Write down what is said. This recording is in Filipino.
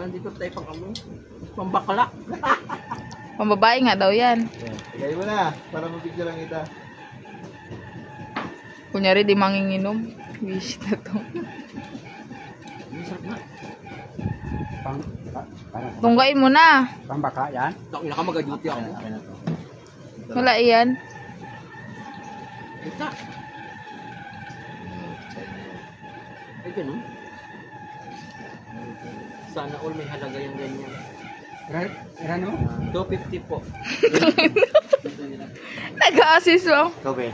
Dito tayo pang kamo. Pambakla. Pambabae nga daw yan. Igay mo na, para mapicture lang kita. Kunyari di manginginom. Wish na to. Tunggain mo na. Pambaka yan? Ina ka mag-duty ako. Wala iyan. Ika. Ay, ganun. Sana all may halaga yung ganyan. Rano? 250 po. Nag-a-assist mo. Kobe.